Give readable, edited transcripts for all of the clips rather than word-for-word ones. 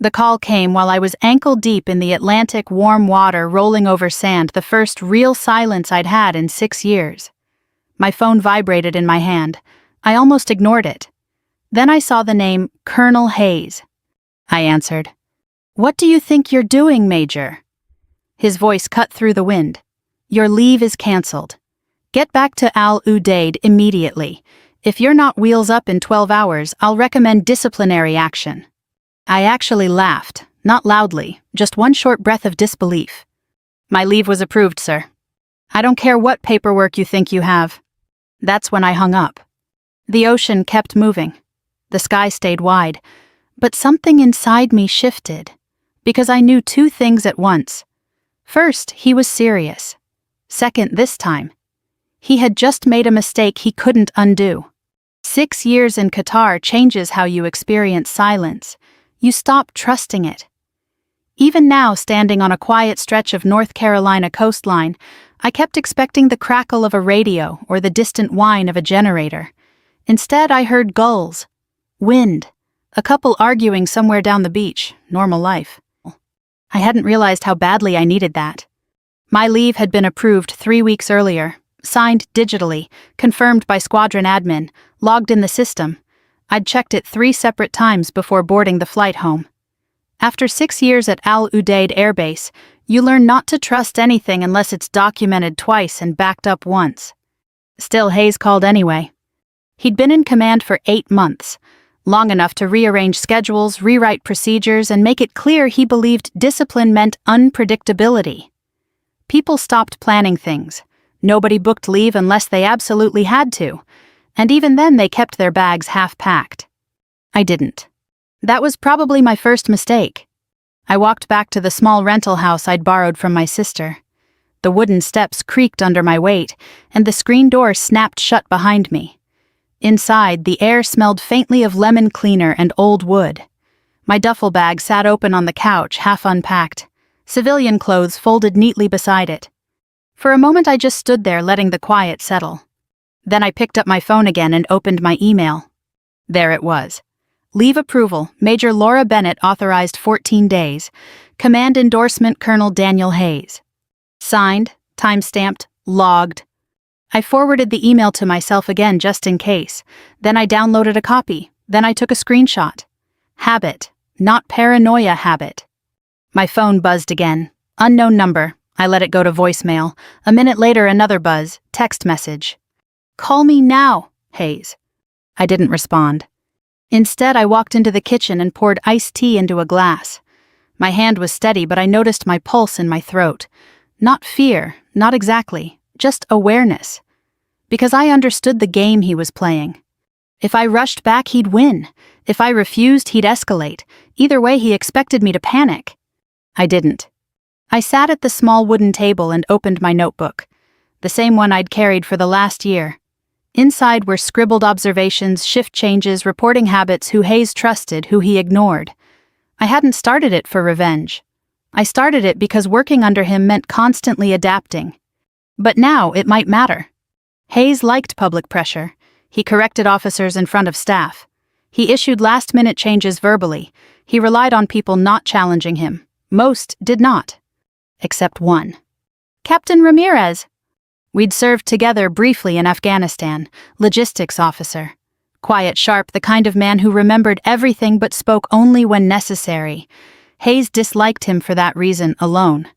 The call came while I was ankle-deep in the Atlantic warm water rolling over sand, the first real silence I'd had in 6 years. My phone vibrated in my hand. I almost ignored it. Then I saw the name Colonel Hayes. I answered. "What do you think you're doing, Major?" His voice cut through the wind. "Your leave is cancelled. Get back to Al Udeid immediately. If you're not wheels up in 12 hours, I'll recommend disciplinary action." I actually laughed, not loudly, just one short breath of disbelief. "My leave was approved, sir. I don't care what paperwork you think you have." That's when I hung up. The ocean kept moving. The sky stayed wide, but something inside me shifted, because I knew 2 things at once. First, he was serious. Second, this time, he had just made a mistake he couldn't undo. 6 years in Qatar changes how you experience silence. You stop trusting it. Even now, standing on a quiet stretch of North Carolina coastline, I kept expecting the crackle of a radio or the distant whine of a generator. Instead, I heard gulls, wind, a couple arguing somewhere down the beach, normal life. I hadn't realized how badly I needed that. My leave had been approved 3 weeks earlier, signed digitally, confirmed by squadron admin, logged in the system. I'd checked it 3 separate times before boarding the flight home. After 6 years at Al Udeid Air Base, you learn not to trust anything unless it's documented twice and backed up once. Still, Hayes called anyway. He'd been in command for 8 months, long enough to rearrange schedules, rewrite procedures, and make it clear he believed discipline meant unpredictability. People stopped planning things. Nobody booked leave unless they absolutely had to, and even then they kept their bags half-packed. I didn't. That was probably my first mistake. I walked back to the small rental house I'd borrowed from my sister. The wooden steps creaked under my weight, and the screen door snapped shut behind me. Inside, the air smelled faintly of lemon cleaner and old wood. My duffel bag sat open on the couch, half unpacked, civilian clothes folded neatly beside it. For a moment I just stood there letting the quiet settle. Then I picked up my phone again and opened my email. There it was. Leave approval, Major Laura Bennett authorized 14 days. Command endorsement Colonel Daniel Hayes. Signed, time-stamped, logged. I forwarded the email to myself again just in case. Then I downloaded a copy. Then I took a screenshot. Habit, not paranoia habit. My phone buzzed again. Unknown number. I let it go to voicemail. A minute later, another buzz, text message. "Call me now, Hayes." I didn't respond. Instead, I walked into the kitchen and poured iced tea into a glass. My hand was steady, but I noticed my pulse in my throat. Not fear, not exactly, just awareness. Because I understood the game he was playing. If I rushed back, he'd win. If I refused, he'd escalate. Either way, he expected me to panic. I didn't. I sat at the small wooden table and opened my notebook, the same one I'd carried for the last year. Inside were scribbled observations, shift changes, reporting habits, who Hayes trusted, who he ignored. I hadn't started it for revenge. I started it because working under him meant constantly adapting. But now it might matter. Hayes liked public pressure. He corrected officers in front of staff. He issued last-minute changes verbally. He relied on people not challenging him. Most did not. Except one. Captain Ramirez. We'd served together briefly in Afghanistan, logistics officer. Quiet, sharp, the kind of man who remembered everything but spoke only when necessary. Hayes disliked him for that reason alone.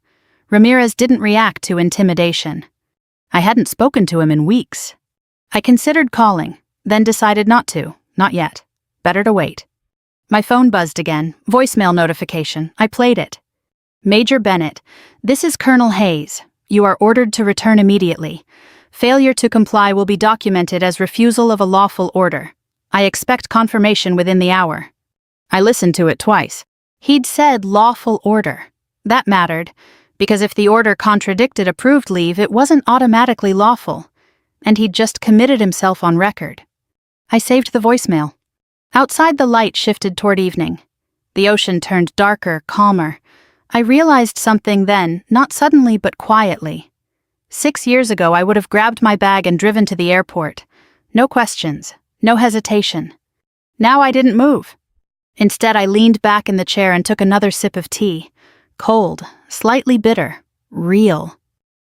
Ramirez didn't react to intimidation. I hadn't spoken to him in weeks. I considered calling, then decided not to, not yet. Better to wait. My phone buzzed again, voicemail notification. I played it. Major Bennett, this is Colonel Hayes. You are ordered to return immediately. Failure to comply will be documented as refusal of a lawful order. I expect confirmation within the hour. I listened to it twice. He'd said lawful order. That mattered, because if the order contradicted approved leave, it wasn't automatically lawful, and he'd just committed himself on record. I saved the voicemail. Outside, the light shifted toward evening. The ocean turned darker, calmer. I realized something then, not suddenly but quietly. 6 years ago, I would have grabbed my bag and driven to the airport. No questions, no hesitation. Now I didn't move. Instead, I leaned back in the chair and took another sip of tea. Cold, slightly bitter, real.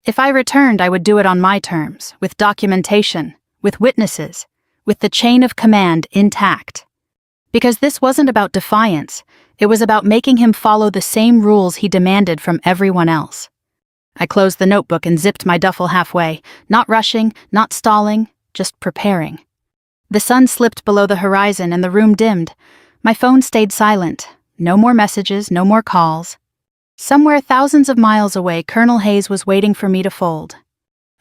If I returned, I would do it on my terms, with documentation, with witnesses, with the chain of command intact. Because this wasn't about defiance, it was about making him follow the same rules he demanded from everyone else. I closed the notebook and zipped my duffel halfway, not rushing, not stalling, just preparing. The sun slipped below the horizon and the room dimmed. My phone stayed silent. No more messages, no more calls. Somewhere thousands of miles away, Colonel Hayes was waiting for me to fold.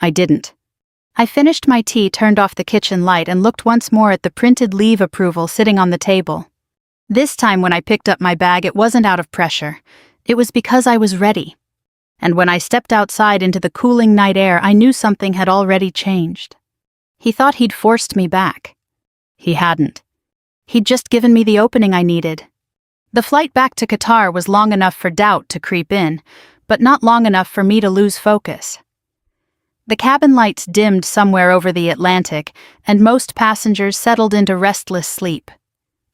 I didn't. I finished my tea, turned off the kitchen light, and looked once more at the printed leave approval sitting on the table. This time when I picked up my bag, it wasn't out of pressure. It was because I was ready. And when I stepped outside into the cooling night air, I knew something had already changed. He thought he'd forced me back. He hadn't. He'd just given me the opening I needed. The flight back to Qatar was long enough for doubt to creep in, but not long enough for me to lose focus. The cabin lights dimmed somewhere over the Atlantic, and most passengers settled into restless sleep.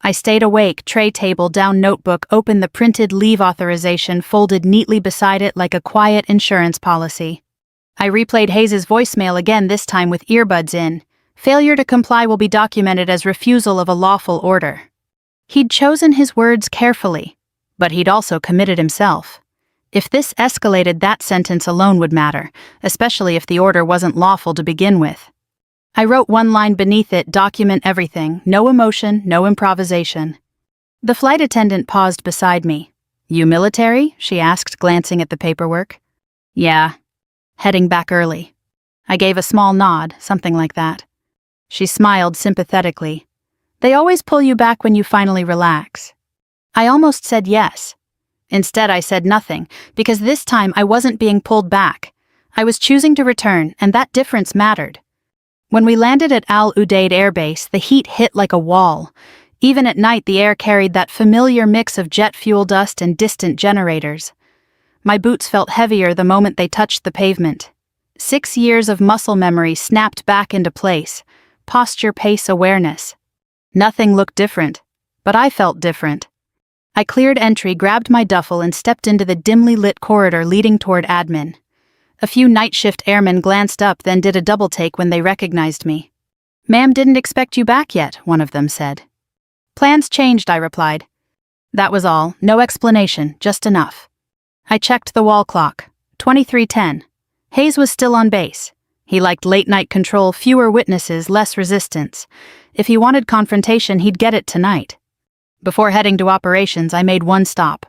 I stayed awake, tray table down, notebook open, the printed leave authorization folded neatly beside it like a quiet insurance policy. I replayed Hayes's voicemail again, this time with earbuds in. Failure to comply will be documented as refusal of a lawful order. He'd chosen his words carefully, but he'd also committed himself. If this escalated, that sentence alone would matter, especially if the order wasn't lawful to begin with. I wrote one line beneath it, document everything, no emotion, no improvisation. The flight attendant paused beside me. You military? She asked, glancing at the paperwork. Yeah. Heading back early. I gave a small nod, something like that. She smiled sympathetically. They always pull you back when you finally relax. I almost said yes. Instead, I said nothing, because this time I wasn't being pulled back. I was choosing to return, and that difference mattered. When we landed at Al Udeid Air Base, the heat hit like a wall. Even at night, the air carried that familiar mix of jet fuel dust and distant generators. My boots felt heavier the moment they touched the pavement. 6 years of muscle memory snapped back into place. Posture, pace, awareness. Nothing looked different, but I felt different. I cleared entry, grabbed my duffel, and stepped into the dimly lit corridor leading toward admin. A few night shift airmen glanced up, then did a double take when they recognized me. Ma'am, didn't expect you back yet, one of them said. Plans changed, I replied. That was all, no explanation, just enough. I checked the wall clock. 23:10. Hayes was still on base. He liked late-night control, fewer witnesses, less resistance. If he wanted confrontation, he'd get it tonight. Before heading to operations, I made one stop.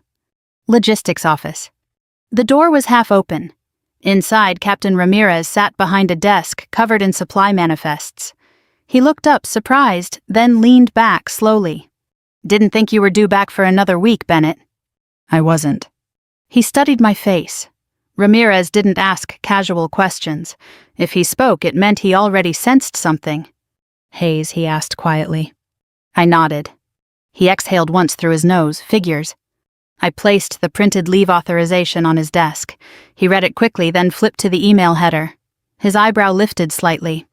Logistics office. The door was half open. Inside, Captain Ramirez sat behind a desk covered in supply manifests. He looked up, surprised, then leaned back slowly. Didn't think you were due back for another week, Bennett. I wasn't. He studied my face. Ramirez didn't ask casual questions. If he spoke, it meant he already sensed something. Hayes, he asked quietly. I nodded. He exhaled once through his nose. Figures. I placed the printed leave authorization on his desk. He read it quickly, then flipped to the email header. His eyebrow lifted slightly.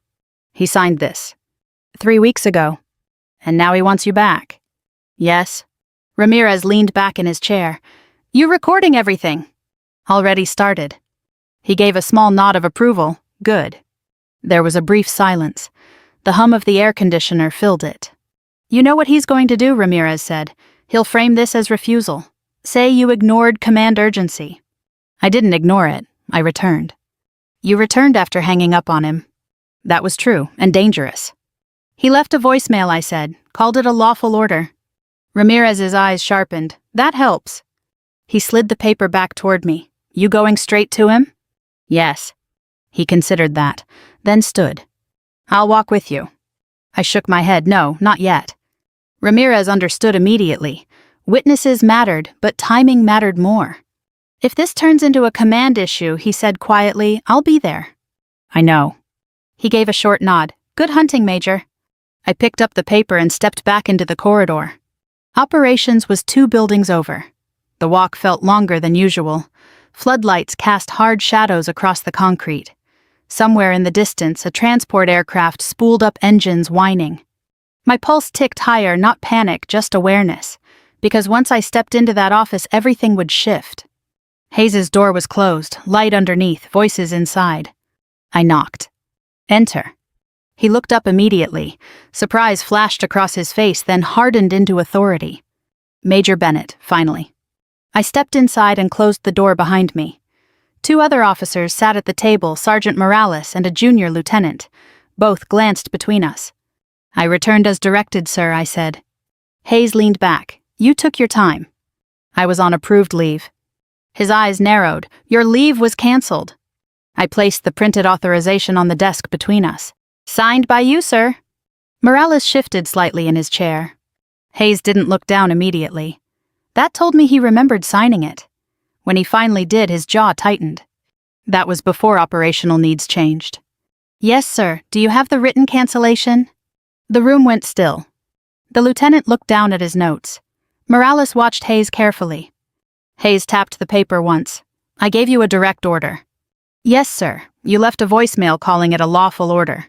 He signed this. 3 weeks ago. And now he wants you back. Yes. Ramirez leaned back in his chair. You recording everything? Already started. He gave a small nod of approval. Good. There was a brief silence. The hum of the air conditioner filled it. You know what he's going to do, Ramirez said. He'll frame this as refusal. Say you ignored command urgency. I didn't ignore it. I returned. You returned after hanging up on him. That was true, and dangerous. He left a voicemail, I said. Called it a lawful order. Ramirez's eyes sharpened. That helps. He slid the paper back toward me. You going straight to him? Yes. He considered that, then stood. I'll walk with you. I shook my head. No, not yet. Ramirez understood immediately. Witnesses mattered, but timing mattered more. If this turns into a command issue, he said quietly, I'll be there. I know. He gave a short nod. Good hunting, Major. I picked up the paper and stepped back into the corridor. Operations was 2 buildings over. The walk felt longer than usual. Floodlights cast hard shadows across the concrete. Somewhere in the distance, a transport aircraft spooled up, engines whining. My pulse ticked higher, not panic, just awareness. because once I stepped into that office, everything would shift. Hayes's door was closed, light underneath, voices inside. I knocked. Enter. He looked up immediately. Surprise flashed across his face, then hardened into authority. Major Bennett, finally. I stepped inside and closed the door behind me. 2 other officers sat at the table, Sergeant Morales and a junior lieutenant. Both glanced between us. I returned as directed, sir, I said. Hayes leaned back. You took your time. I was on approved leave. His eyes narrowed. Your leave was cancelled. I placed the printed authorization on the desk between us. Signed by you, sir. Morales shifted slightly in his chair. Hayes didn't look down immediately. That told me he remembered signing it. When he finally did, his jaw tightened. That was before operational needs changed. Yes, sir. Do you have the written cancellation? The room went still. The lieutenant looked down at his notes. Morales watched Hayes carefully. Hayes tapped the paper once. I gave you a direct order. Yes, sir. You left a voicemail calling it a lawful order.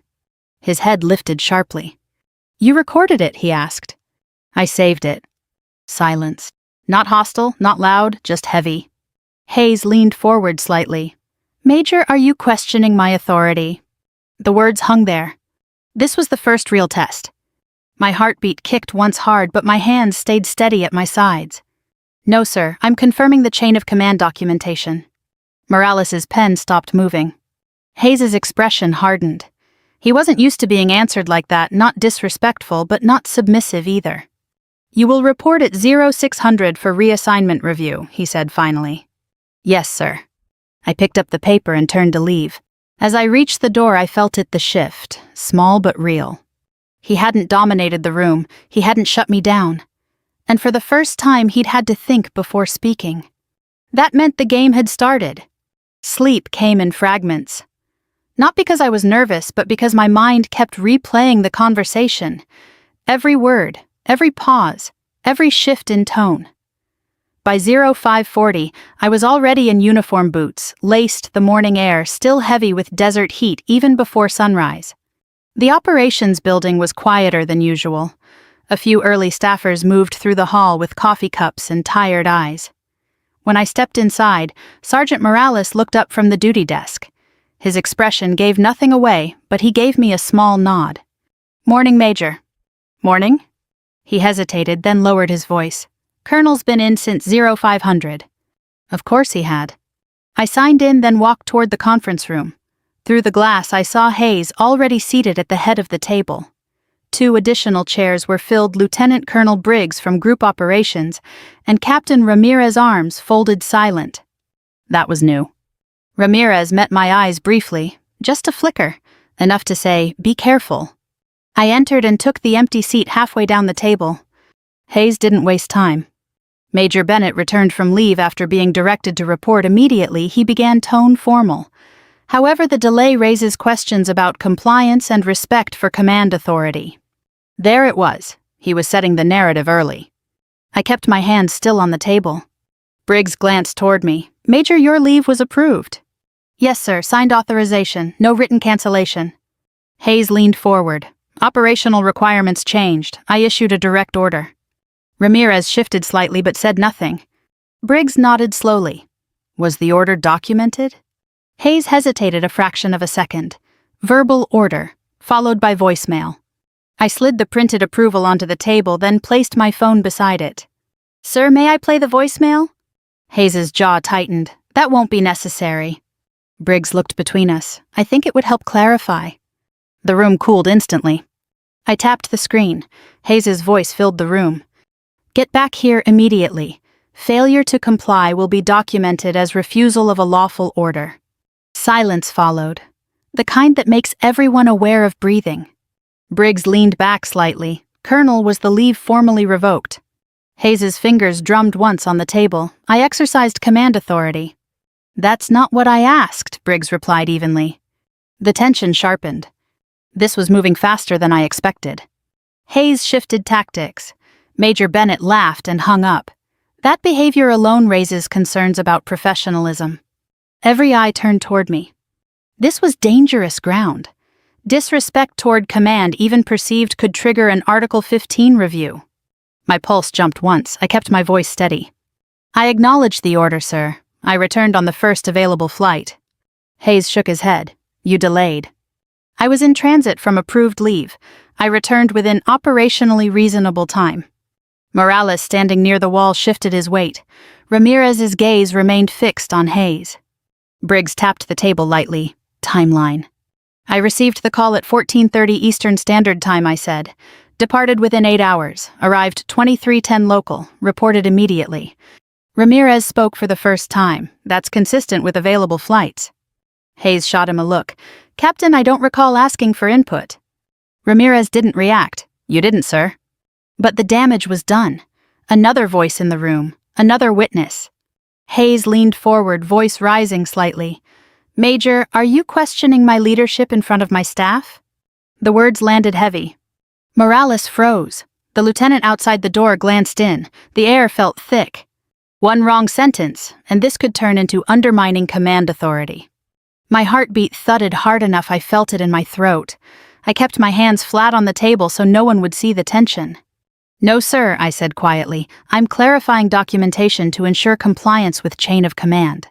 His head lifted sharply. You recorded it, he asked. I saved it. Silence. Not hostile, not loud, just heavy. Hayes leaned forward slightly. Major, are you questioning my authority? The words hung there. This was the first real test. My heartbeat kicked once hard, but my hands stayed steady at my sides. No, sir, I'm confirming the chain of command documentation. Morales's pen stopped moving. Hayes's expression hardened. He wasn't used to being answered like that, not disrespectful, but not submissive either. You will report at 0600 for reassignment review, he said finally. Yes, sir. I picked up the paper and turned to leave. As I reached the door, I felt it the shift, small but real. He hadn't dominated the room, he hadn't shut me down. And for the first time, he'd had to think before speaking. That meant the game had started. Sleep came in fragments. Not because I was nervous, but because my mind kept replaying the conversation. Every word, every pause, every shift in tone. By 0540, I was already in uniform boots, laced the morning air, still heavy with desert heat even before sunrise. The operations building was quieter than usual. A few early staffers moved through the hall with coffee cups and tired eyes. When I stepped inside, Sergeant Morales looked up from the duty desk. His expression gave nothing away, but he gave me a small nod. Morning, Major. Morning? He hesitated, then lowered his voice. Colonel's been in since 0500. Of course he had. I signed in, then walked toward the conference room. Through the glass, I saw Hayes already seated at the head of the table. 2 additional chairs were filled Lieutenant Colonel Briggs from Group Operations and Captain Ramirez's arms folded silent. That was new. Ramirez met my eyes briefly, just a flicker, enough to say, "Be careful." I entered and took the empty seat halfway down the table. Hayes didn't waste time. Major Bennett returned from leave after being directed to report immediately. He began tone formal. However, the delay raises questions about compliance and respect for command authority. There it was. He was setting the narrative early. I kept my hand still on the table. Briggs glanced toward me. Major, your leave was approved. Yes, sir. Signed authorization. No written cancellation. Hayes leaned forward. Operational requirements changed. I issued a direct order. Ramirez shifted slightly but said nothing. Briggs nodded slowly. Was the order documented? Hayes hesitated a fraction of a second. Verbal order, followed by voicemail. I slid the printed approval onto the table, then placed my phone beside it. Sir, may I play the voicemail? Hayes's jaw tightened. That won't be necessary. Briggs looked between us. I think it would help clarify. The room cooled instantly. I tapped the screen. Hayes's voice filled the room. Get back here immediately. Failure to comply will be documented as refusal of a lawful order. Silence followed, the kind that makes everyone aware of breathing. Briggs leaned back slightly. Colonel, was the leave formally revoked? Hayes's fingers drummed once on the table. I exercised command authority. That's not what I asked, Briggs replied evenly. The tension sharpened. This was moving faster than I expected. Hayes shifted tactics. Major Bennett laughed and hung up. That behavior alone raises concerns about professionalism. Every eye turned toward me. This was dangerous ground. Disrespect toward command, even perceived, could trigger an Article 15 review. My pulse jumped once. I kept my voice steady. I acknowledge the order, sir. I returned on the first available flight. Hayes shook his head. You delayed. I was in transit from approved leave. I returned within operationally reasonable time. Morales, standing near the wall, shifted his weight. Ramirez's gaze remained fixed on Hayes. Briggs tapped the table lightly. Timeline. I received the call at 14:30 Eastern Standard Time, I said. Departed within 8 hours. Arrived 23:10 local. Reported immediately. Ramirez spoke for the first time. That's consistent with available flights. Hayes shot him a look. Captain, I don't recall asking for input. Ramirez didn't react. You didn't, sir. But the damage was done. Another voice in the room. Another witness. Hayes leaned forward, voice rising slightly. Major, are you questioning my leadership in front of my staff? The words landed heavy. Morales froze. The lieutenant outside the door glanced in. The air felt thick. One wrong sentence, and this could turn into undermining command authority. My heartbeat thudded hard enough I felt it in my throat. I kept my hands flat on the table so no one would see the tension. No, sir, I said quietly. I'm clarifying documentation to ensure compliance with chain of command.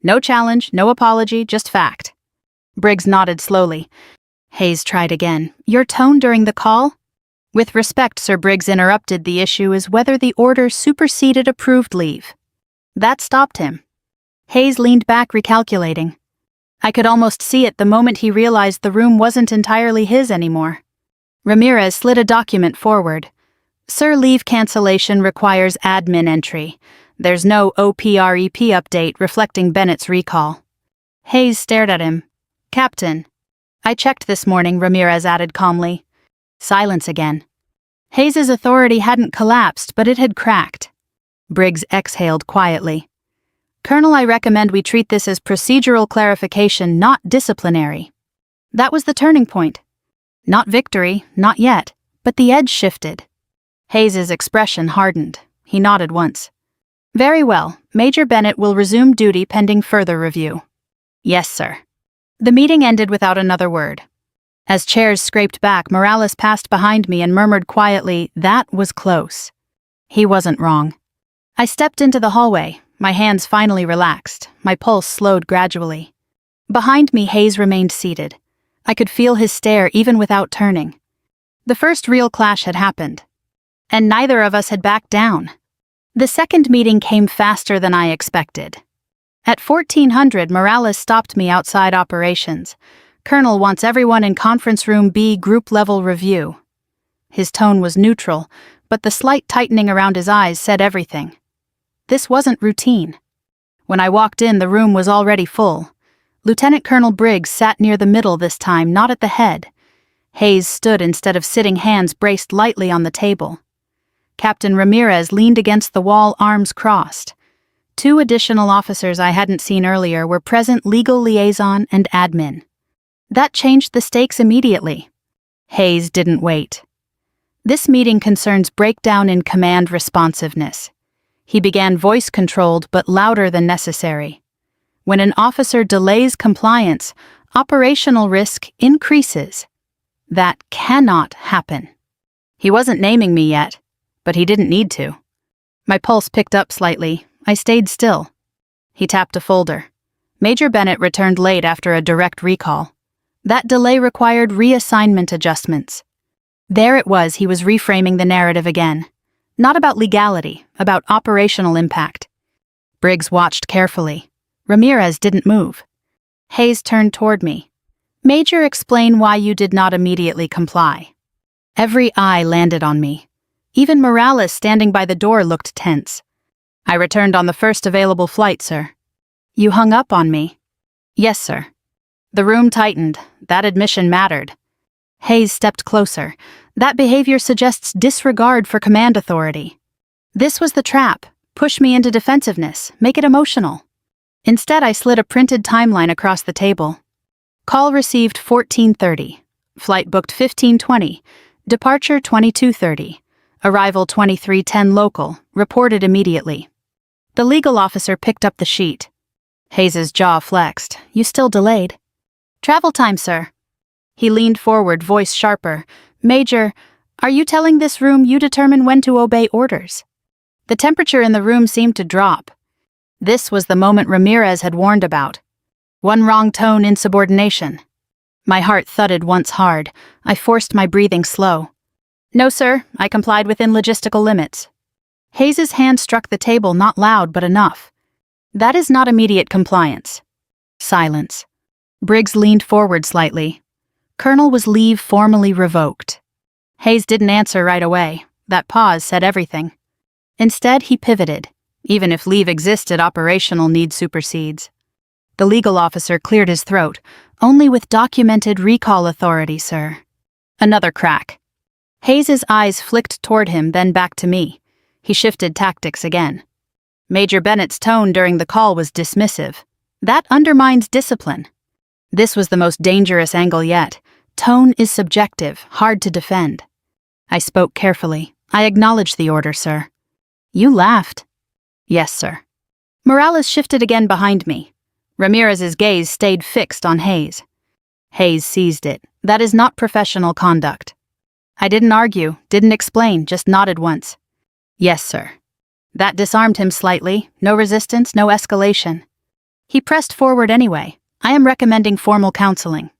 No challenge, no apology, just fact. Briggs nodded slowly. Hayes tried again. Your tone during the call? With respect, Sir Briggs interrupted. The issue is whether the order superseded approved leave. That stopped him. Hayes leaned back, recalculating. I could almost see it the moment he realized the room wasn't entirely his anymore. Ramirez slid a document forward. Sir, leave cancellation requires admin entry. There's no OPREP update reflecting Bennett's recall. Hayes stared at him. Captain. I checked this morning, Ramirez added calmly. Silence again. Hayes's authority hadn't collapsed, but it had cracked. Briggs exhaled quietly. Colonel, I recommend we treat this as procedural clarification, not disciplinary. That was the turning point. Not victory, not yet, but the edge shifted. Hayes's expression hardened. He nodded once. Very well. Major Bennett will resume duty pending further review. Yes, sir. The meeting ended without another word. As chairs scraped back, Morales passed behind me and murmured quietly, "That was close." He wasn't wrong. I stepped into the hallway. My hands finally relaxed. My pulse slowed gradually. Behind me, Hayes remained seated. I could feel his stare even without turning. The first real clash had happened. And neither of us had backed down. The second meeting came faster than I expected. At 1400, Morales stopped me outside operations. Colonel wants everyone in conference room B group-level review. His tone was neutral, but the slight tightening around his eyes said everything. This wasn't routine. When I walked in, the room was already full. Lieutenant Colonel Briggs sat near the middle this time, not at the head. Hayes stood instead of sitting, hands braced lightly on the table. Captain Ramirez leaned against the wall, arms crossed. 2 additional officers I hadn't seen earlier were present, legal liaison and admin. That changed the stakes immediately. Hayes didn't wait. This meeting concerns breakdown in command responsiveness. He began voice-controlled but louder than necessary. When an officer delays compliance, operational risk increases. That cannot happen. He wasn't naming me yet, but he didn't need to. My pulse picked up slightly. I stayed still. He tapped a folder. Major Bennett returned late after a direct recall. That delay required reassignment adjustments. There it was, he was reframing the narrative again. Not about legality, about operational impact. Briggs watched carefully. Ramirez didn't move. Hayes turned toward me. Major, explain why you did not immediately comply. Every eye landed on me. Even Morales, standing by the door, looked tense. I returned on the first available flight, sir. You hung up on me? Yes, sir. The room tightened. That admission mattered. Hayes stepped closer. That behavior suggests disregard for command authority. This was the trap. Push me into defensiveness. Make it emotional. Instead, I slid a printed timeline across the table. Call received 14:30. Flight booked 15:20. Departure 22:30. Arrival 23:10 local. Reported immediately. The legal officer picked up the sheet. Hayes's jaw flexed. You still delayed. Travel time, sir. He leaned forward, voice sharper. Major, Are you telling this room you determine when to obey orders? The temperature in the room seemed to drop. This was the moment Ramirez had warned about. One wrong tone, insubordination. My heart thudded once hard. I forced my breathing slow. No, sir, I complied within logistical limits. Hayes's hand struck the table, not loud but enough. That is not immediate compliance. Silence. Briggs leaned forward slightly. Colonel, was leave formally revoked? Hayes didn't answer right away. That pause said everything. Instead, he pivoted. Even if leave existed, operational need supersedes. The legal officer cleared his throat. Only with documented recall authority, sir. Another crack. Hayes's eyes flicked toward him, then back to me. He shifted tactics again. Major Bennett's tone during the call was dismissive. That undermines discipline. This was the most dangerous angle yet. Tone is subjective, hard to defend. I spoke carefully. I acknowledged the order, sir. You laughed. Yes, sir. Morales shifted again behind me. Ramirez's gaze stayed fixed on Hayes. Hayes seized it. That is not professional conduct. I didn't argue, didn't explain, just nodded once. Yes, sir. That disarmed him slightly. No resistance, no escalation. He pressed forward anyway. I am recommending formal counseling.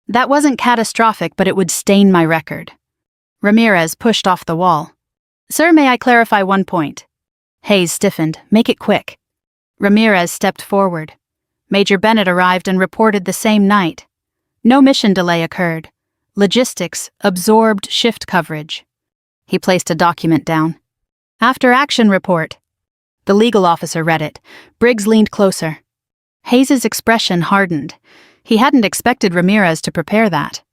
That wasn't catastrophic, but it would stain my record. Ramirez pushed off the wall. Sir, may I clarify one point? Hayes stiffened. Make it quick. Ramirez stepped forward. Major Bennett arrived and reported the same night. No mission delay occurred. Logistics absorbed shift coverage. He placed a document down. After action report. The legal officer read it. Briggs leaned closer. Hayes's expression hardened. He hadn't expected Ramirez to prepare that.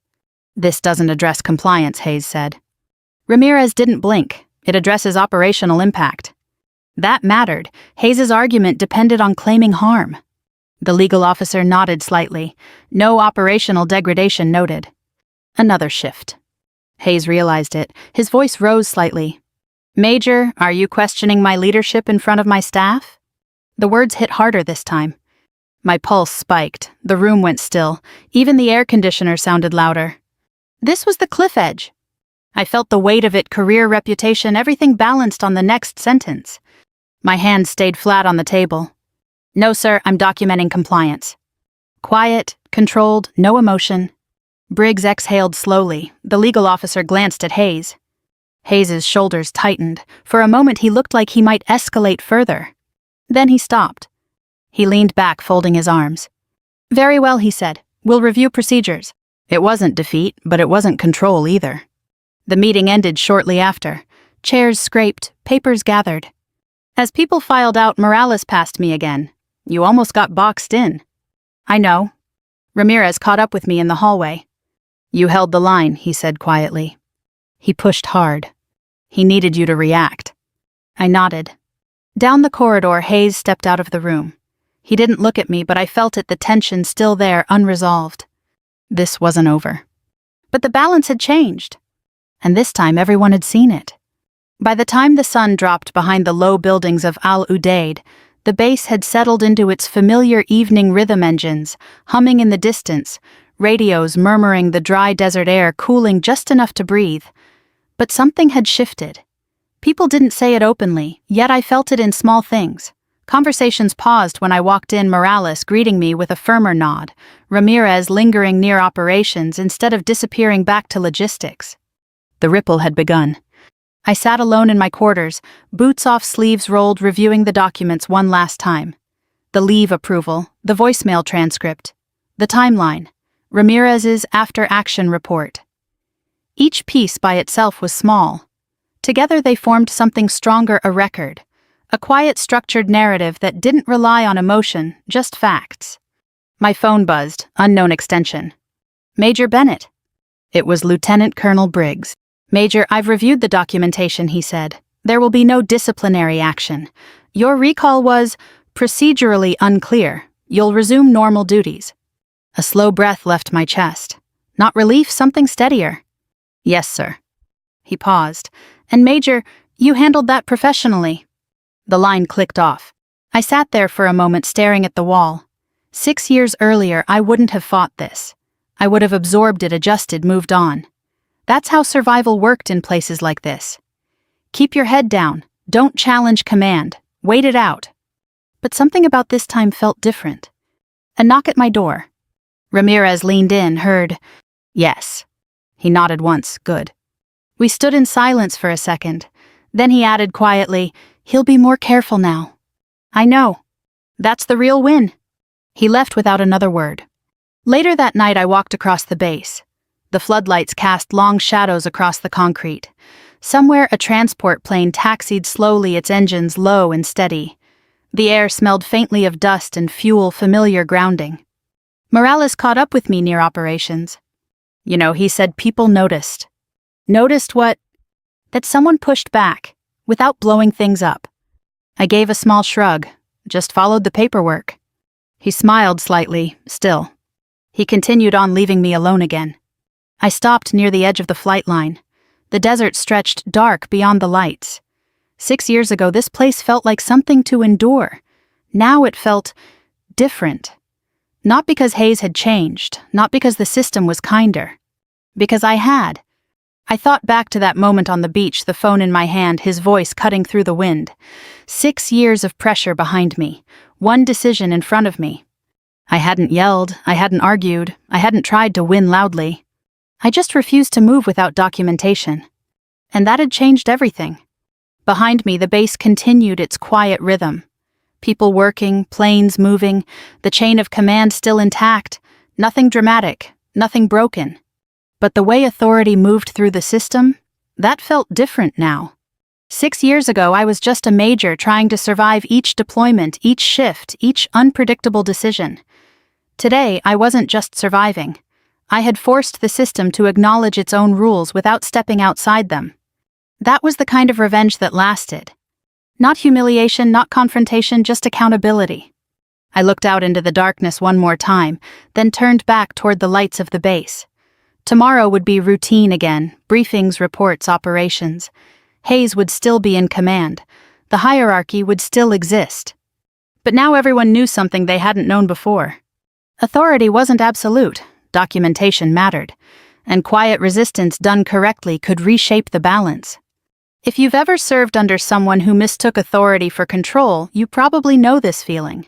This doesn't address compliance, Hayes said. Ramirez didn't blink. It addresses operational impact. That mattered. Hayes's argument depended on claiming harm. The legal officer nodded slightly. No operational degradation noted. Another shift. Hayes realized it. His voice rose slightly. Major, are you questioning my leadership in front of my staff? The words hit harder this time. My pulse spiked. The room went still. Even the air conditioner sounded louder. This was the cliff edge. I felt the weight of it, career, reputation, everything balanced on the next sentence. My hand stayed flat on the table. No, sir, I'm documenting compliance. Quiet, controlled, no emotion. Briggs exhaled slowly. The legal officer glanced at Hayes. Hayes's shoulders tightened. For a moment he looked like he might escalate further. Then he stopped. He leaned back, folding his arms. Very well, he said. We'll review procedures. It wasn't defeat, but it wasn't control either. The meeting ended shortly after. Chairs scraped, papers gathered. As people filed out, Morales passed me again. You almost got boxed in. I know. Ramirez caught up with me in the hallway. You held the line, he said quietly. He pushed hard. He needed you to react. I nodded. Down the corridor, Hayes stepped out of the room. He didn't look at me, but I felt it, the tension still there, unresolved. This wasn't over. But the balance had changed. And this time everyone had seen it. By the time the sun dropped behind the low buildings of Al Udeid, the base had settled into its familiar evening rhythm engines, humming in the distance, radios murmuring the dry desert air, cooling just enough to breathe. But something had shifted. People didn't say it openly, yet I felt it in small things. Conversations paused when I walked in, Morales greeting me with a firmer nod, Ramirez lingering near operations instead of disappearing back to logistics. The ripple had begun. I sat alone in my quarters, boots off, sleeves rolled, reviewing the documents one last time. The leave approval, the voicemail transcript, the timeline, Ramirez's after-action report. Each piece by itself was small. Together they formed something stronger, a record. A quiet, structured narrative that didn't rely on emotion, just facts. My phone buzzed, unknown extension. Major Bennett. It was Lieutenant Colonel Briggs. Major, I've reviewed the documentation, he said. There will be no disciplinary action. Your recall was procedurally unclear. You'll resume normal duties. A slow breath left my chest. Not relief, something steadier. Yes, sir. He paused. And Major, you handled that professionally. The line clicked off. I sat there for a moment staring at the wall. 6 years earlier, I wouldn't have fought this. I would have absorbed it, adjusted, moved on. That's how survival worked in places like this. Keep your head down, don't challenge command, wait it out. But something about this time felt different. A knock at my door. Ramirez leaned in, heard, "Yes." He nodded once, good. We stood in silence for a second. Then he added quietly, "He'll be more careful now." I know. That's the real win. He left without another word. Later that night I walked across the base. The floodlights cast long shadows across the concrete. Somewhere a transport plane taxied slowly, its engines low and steady. The air smelled faintly of dust and fuel, familiar grounding. Morales caught up with me near operations. He said people noticed. Noticed what? That someone pushed back, without blowing things up. I gave a small shrug, just followed the paperwork. He smiled slightly, still. He continued on, leaving me alone again. I stopped near the edge of the flight line. The desert stretched dark beyond the lights. 6 years ago, this place felt like something to endure. Now it felt different. Not because Hayes had changed, not because the system was kinder. Because I had. I thought back to that moment on the beach, the phone in my hand, his voice cutting through the wind. 6 years of pressure behind me, one decision in front of me. I hadn't yelled, I hadn't argued, I hadn't tried to win loudly. I just refused to move without documentation. And that had changed everything. Behind me, the base continued its quiet rhythm. People working, planes moving, the chain of command still intact, nothing dramatic, nothing broken. But the way authority moved through the system, that felt different now. 6 years ago, I was just a major trying to survive each deployment, each shift, each unpredictable decision. Today, I wasn't just surviving. I had forced the system to acknowledge its own rules without stepping outside them. That was the kind of revenge that lasted. Not humiliation, not confrontation, just accountability. I looked out into the darkness one more time, then turned back toward the lights of the base. Tomorrow would be routine again, briefings, reports, operations. Hayes would still be in command. The hierarchy would still exist. But now everyone knew something they hadn't known before. Authority wasn't absolute, documentation mattered, and quiet resistance done correctly could reshape the balance. If you've ever served under someone who mistook authority for control, you probably know this feeling.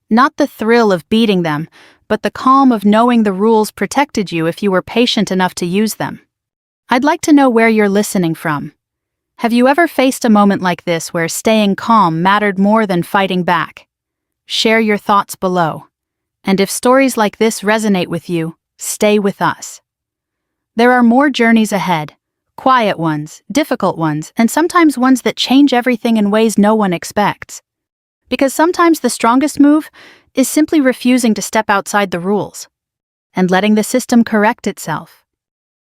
Not the thrill of beating them, but the calm of knowing the rules protected you if you were patient enough to use them. I'd like to know where you're listening from. Have you ever faced a moment like this where staying calm mattered more than fighting back? Share your thoughts below. And if stories like this resonate with you, stay with us. There are more journeys ahead. Quiet ones, difficult ones, and sometimes ones that change everything in ways no one expects. Because sometimes the strongest move is simply refusing to step outside the rules and letting the system correct itself.